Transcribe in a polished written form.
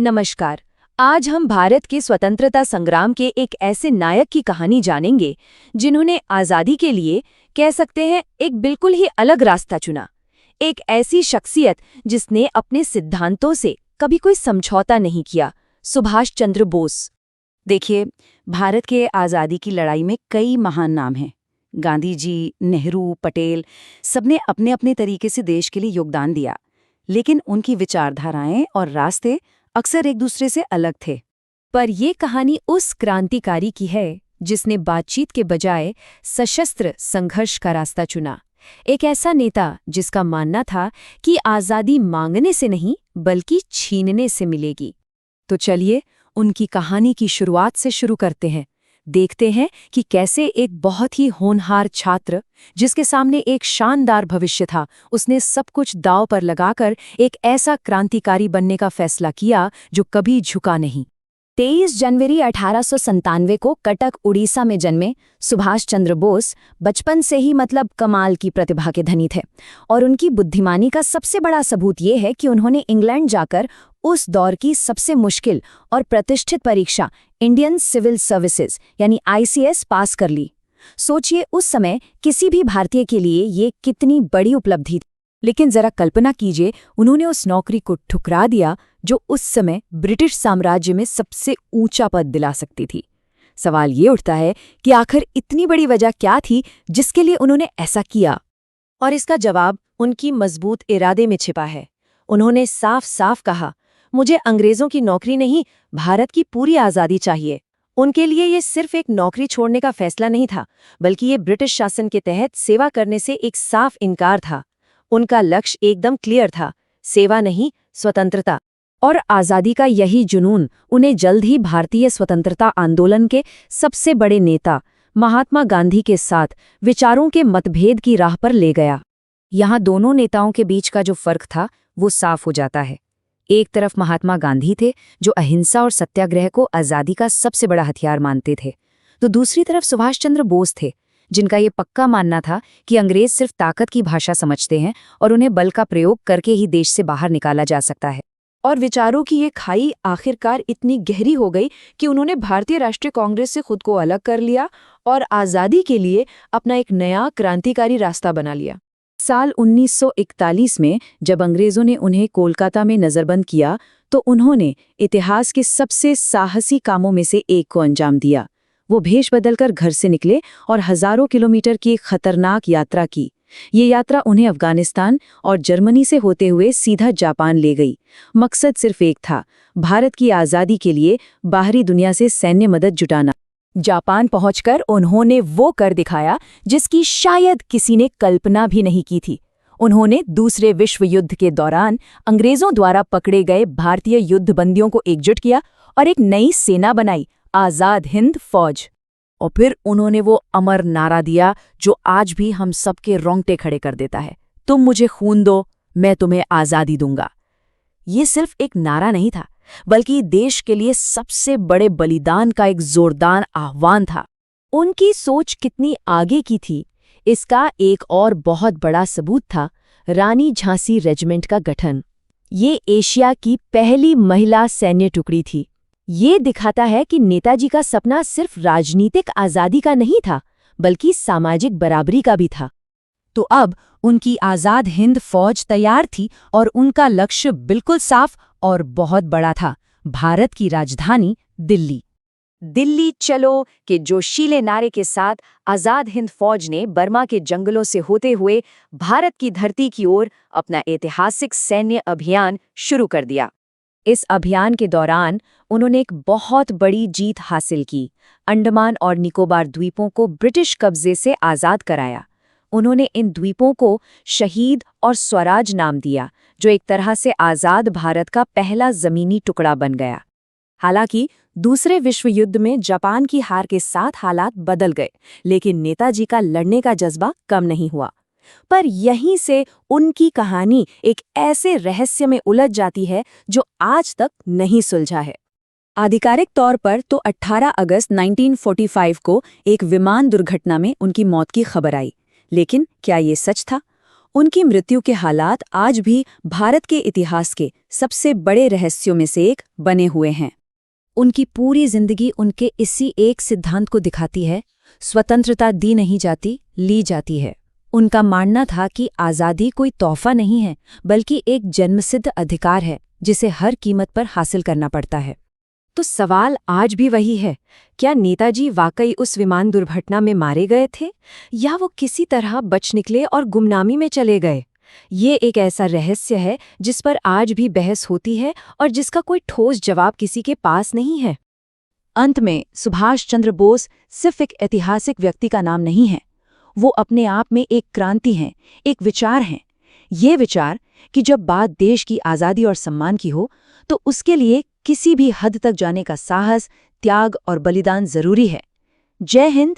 नमस्कार। आज हम भारत के स्वतंत्रता संग्राम के एक ऐसे नायक की कहानी जानेंगे जिन्होंने आज़ादी के लिए कह सकते हैं एक बिल्कुल ही अलग रास्ता चुना। एक ऐसी शख्सियत जिसने अपने सिद्धांतों से कभी कोई समझौता नहीं किया, सुभाष चंद्र बोस। देखिए, भारत के आज़ादी की लड़ाई में कई महान नाम हैं। गांधी जी, नेहरू, पटेल, सबने अपने अपने तरीके से देश के लिए योगदान दिया, लेकिन उनकी विचारधाराएं और रास्ते अक्सर एक दूसरे से अलग थे। पर ये कहानी उस क्रांतिकारी की है जिसने बातचीत के बजाय सशस्त्र संघर्ष का रास्ता चुना। एक ऐसा नेता जिसका मानना था कि आज़ादी मांगने से नहीं बल्कि छीनने से मिलेगी। तो चलिए उनकी कहानी की शुरुआत से शुरू करते हैं। देखते हैं कि कैसे एक बहुत ही होनहार छात्र, जिसके सामने एक शानदार भविष्य था, उसने सब कुछ दांव पर लगाकर एक ऐसा क्रांतिकारी बनने का फैसला किया जो कभी झुका नहीं। 23 जनवरी 1897 को कटक, उड़ीसा में जन्मे सुभाष चंद्र बोस बचपन से ही कमाल की प्रतिभा के धनी थे और उनकी बुद्धिमानी का सबसे बड़ा सबूत ये है कि उन्होंने इंग्लैंड जाकर उस दौर की सबसे मुश्किल और प्रतिष्ठित परीक्षा इंडियन सिविल सर्विसेज यानी ICS पास कर ली। सोचिए उस समय किसी भी भारतीय के लिए ये कितनी बड़ी उपलब्धि थी। लेकिन जरा कल्पना कीजिए, उन्होंने उस नौकरी को ठुकरा दिया जो उस समय ब्रिटिश साम्राज्य में सबसे ऊंचा पद दिला सकती थी। सवाल ये उठता है कि आखिर इतनी बड़ी वजह क्या थी जिसके लिए उन्होंने ऐसा किया? और इसका जवाब उनकी मजबूत इरादे में छिपा है। उन्होंने साफ साफ कहा, मुझे अंग्रेजों की नौकरी नहीं, भारत की पूरी आज़ादी चाहिए। उनके लिए ये सिर्फ एक नौकरी छोड़ने का फैसला नहीं था, बल्कि ये ब्रिटिश शासन के तहत सेवा करने से एक साफ इनकार था। उनका लक्ष्य एकदम क्लियर था, सेवा नहीं, स्वतंत्रता। और आज़ादी का यही जुनून उन्हें जल्द ही भारतीय स्वतंत्रता आंदोलन के सबसे बड़े नेता महात्मा गांधी के साथ विचारों के मतभेद की राह पर ले गया। यहाँ दोनों नेताओं के बीच का जो फर्क था वो साफ हो जाता है। एक तरफ महात्मा गांधी थे जो अहिंसा और सत्याग्रह को आज़ादी का सबसे बड़ा हथियार मानते थे, तो दूसरी तरफ सुभाष चंद्र बोस थे जिनका ये पक्का मानना था कि अंग्रेज सिर्फ ताकत की भाषा समझते हैं और उन्हें बल का प्रयोग करके ही देश से बाहर निकाला जा सकता है। और विचारों की ये खाई आखिरकार इतनी गहरी हो गई कि उन्होंने भारतीय राष्ट्रीय कांग्रेस से खुद को अलग कर लिया और आज़ादी के लिए अपना एक नया क्रांतिकारी रास्ता बना लिया। साल 1941 में जब अंग्रेजों ने उन्हें कोलकाता में नज़रबंद किया तो उन्होंने इतिहास के सबसे साहसी कामों में से एक को अंजाम दिया। वो भेष बदलकर घर से निकले और हजारों किलोमीटर की एक खतरनाक यात्रा की। ये यात्रा उन्हें अफगानिस्तान और जर्मनी से होते हुए सीधा जापान ले गई। मकसद सिर्फ एक था, भारत की आज़ादी के लिए बाहरी दुनिया से सैन्य मदद जुटाना। जापान पहुंचकर उन्होंने वो कर दिखाया जिसकी शायद किसी ने कल्पना भी नहीं की थी। उन्होंने दूसरे विश्व युद्ध के दौरान अंग्रेजों द्वारा पकड़े गए भारतीय युद्धबंदियों को एकजुट किया और एक नई सेना बनाई, आज़ाद हिंद फौज। और फिर उन्होंने वो अमर नारा दिया जो आज भी हम सबके रोंगटे खड़े कर देता है, तुम मुझे खून दो, मैं तुम्हें आज़ादी दूंगा। ये सिर्फ एक नारा नहीं था, बल्कि देश के लिए सबसे बड़े बलिदान का एक जोरदार आह्वान था। उनकी सोच कितनी आगे की थी, इसका एक और बहुत बड़ा सबूत था रानी झांसी रेजिमेंट का गठन। ये एशिया की पहली महिला सैन्य टुकड़ी थी। ये दिखाता है कि नेताजी का सपना सिर्फ राजनीतिक आज़ादी का नहीं था, बल्कि सामाजिक बराबरी का भी था। तो अब उनकी आज़ाद हिंद फौज तैयार थी और उनका लक्ष्य बिल्कुल साफ और बहुत बड़ा था, भारत की राजधानी दिल्ली। दिल्ली चलो के जोशीले नारे के साथ आज़ाद हिंद फौज ने बर्मा के जंगलों से होते हुए भारत की धरती की ओर अपना ऐतिहासिक सैन्य अभियान शुरू कर दिया। इस अभियान के दौरान उन्होंने एक बहुत बड़ी जीत हासिल की। अंडमान और निकोबार द्वीपों को ब्रिटिश कब्जे से आज़ाद कराया। उन्होंने इन द्वीपों को शहीद और स्वराज नाम दिया, जो एक तरह से आज़ाद भारत का पहला ज़मीनी टुकड़ा बन गया। हालांकि दूसरे विश्व युद्ध में जापान की हार के साथ हालात बदल गए, लेकिन नेताजी का लड़ने का जज्बा कम नहीं हुआ। पर यहीं से उनकी कहानी एक ऐसे रहस्य में उलझ जाती है जो आज तक नहीं सुलझा है। आधिकारिक तौर पर तो 18 अगस्त 1945 को एक विमान दुर्घटना में उनकी मौत की खबर आई, लेकिन क्या ये सच था? उनकी मृत्यु के हालात आज भी भारत के इतिहास के सबसे बड़े रहस्यों में से एक बने हुए हैं। उनकी पूरी जिंदगी उनके इसी एक सिद्धांत को दिखाती है, स्वतंत्रता दी नहीं जाती, ली जाती है। उनका मानना था कि आज़ादी कोई तोहफा नहीं है, बल्कि एक जन्मसिद्ध अधिकार है जिसे हर कीमत पर हासिल करना पड़ता है। तो सवाल आज भी वही है, क्या नेताजी वाकई उस विमान दुर्घटना में मारे गए थे या वो किसी तरह बच निकले और गुमनामी में चले गए? ये एक ऐसा रहस्य है जिस पर आज भी बहस होती है और जिसका कोई ठोस जवाब किसी के पास नहीं है। अंत में सुभाष चंद्र बोस सिर्फ एक ऐतिहासिक व्यक्ति का नाम नहीं है, वो अपने आप में एक क्रांति हैं, एक विचार हैं। ये विचार कि जब बात देश की आज़ादी और सम्मान की हो तो उसके लिए किसी भी हद तक जाने का साहस, त्याग और बलिदान जरूरी है। जय हिंद,